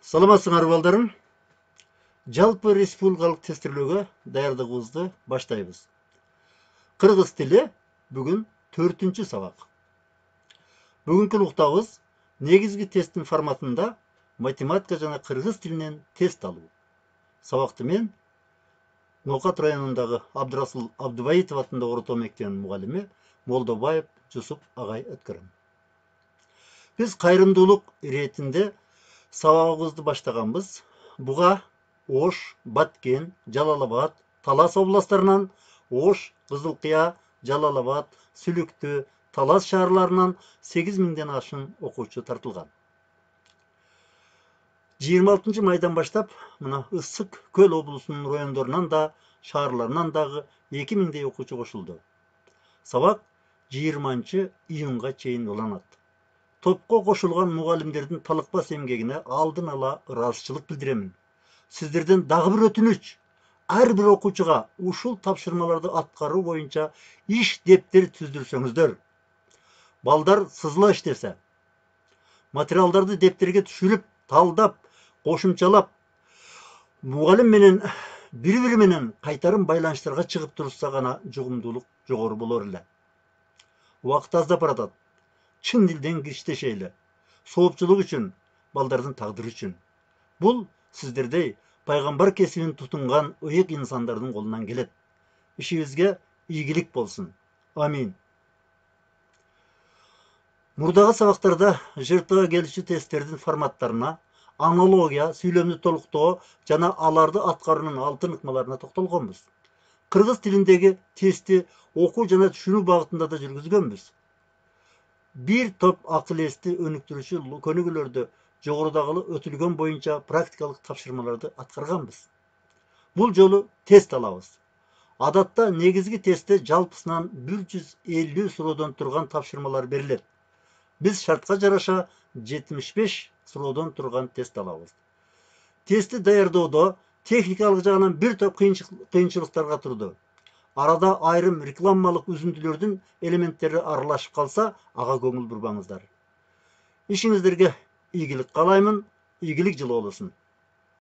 Саламатсыңар балдарым. Жалпы республикалык тестирлөөгө даярдыгыбызды баштайбыз. Кыргыз тили бүгүн 4-чү сабак. Бүгүнкү уктабыз негизги тесттин форматында математика жана кыргыз тилинен тест алуу. Сабакты мен Ноокат районундагы Абдырасул Абдыбаитов атындагы орто мектебинин мугалими Молдобаев Жусуп агай өткөрөм. Биз кайрымдуулук иретинде сабагыбызды баштаганбыз. Буга Ош, Баткен, Жалал-Абад, Талас областарынан Ош, Кызылкыя, Жалал-Абад, Сүлүктү, Талас шаарларынан 8000ден ашын окуучу тартылган. 26 майдан баштап, мына Ысык Көл облусунун райондорунан да, шаарларынан дагы 2000дей окуучу кошулду. Сабак 20 июнга чейин уланат. Топко кошулган мугалимдердин талыкпас эмгегине алдын ала ыраазычылык билдиремин. Сиздерден дагы бир өтүнүч. Ар бир окуучуга ушул тапшырмаларды аткаруу боюнча иш дептер түздүрсөңүздөр. Балдар сызыла иштесе, материалдарды дептерге түшүрүп, талдап, кошумчалап, мугалим менен бири-бири менен кайтарым байланыштарга чыгып турушса гана жугумдуулук жогору болор эле. Убакыт аздап баратат. Чын дилден кириштешели. Соопчулук үчүн, балдардын тагдыры үчүн. Бул сиздердей пайгамбар кесибин тутунган ыйык инсандардын колунан келет. Ишибизге ийгилик болсун. Амин. Мурдагы сабактарда жыртыга келүүчү тесттердин форматтарына, аналогия, сүйлөмдү толуктоо жана аларды аткаруунун алтын ыкмаларына токтолгонбуз. Кыргыз тилиндеги тестти окуу жана түшүнүү багытында да жүргүзгөнбүз. Bir топ акыл эсти өнүктүрүүчү көнүгүүлөрдү жогорудагы өтүлгөн боюнча практикалык тапшырмаларды аткарганбыз. Бул жолу тест алабыз. Адатта негизги тестте жалпысынан 150 суроодон турган тапшырмалар берилет. Биз шартка жараша 75 суроодон турган тест алабыз. Тестти даярдоодо техникалык жагынан бир топ кыйынчылыктарга турду. Арада айрым рекламалык үзүндүлөрдүн элементтери аралашып калса, ага көңүл бурбаңыздар. Ишиңиздерге ийгилик каалаймын, ийгилик жылы болсун.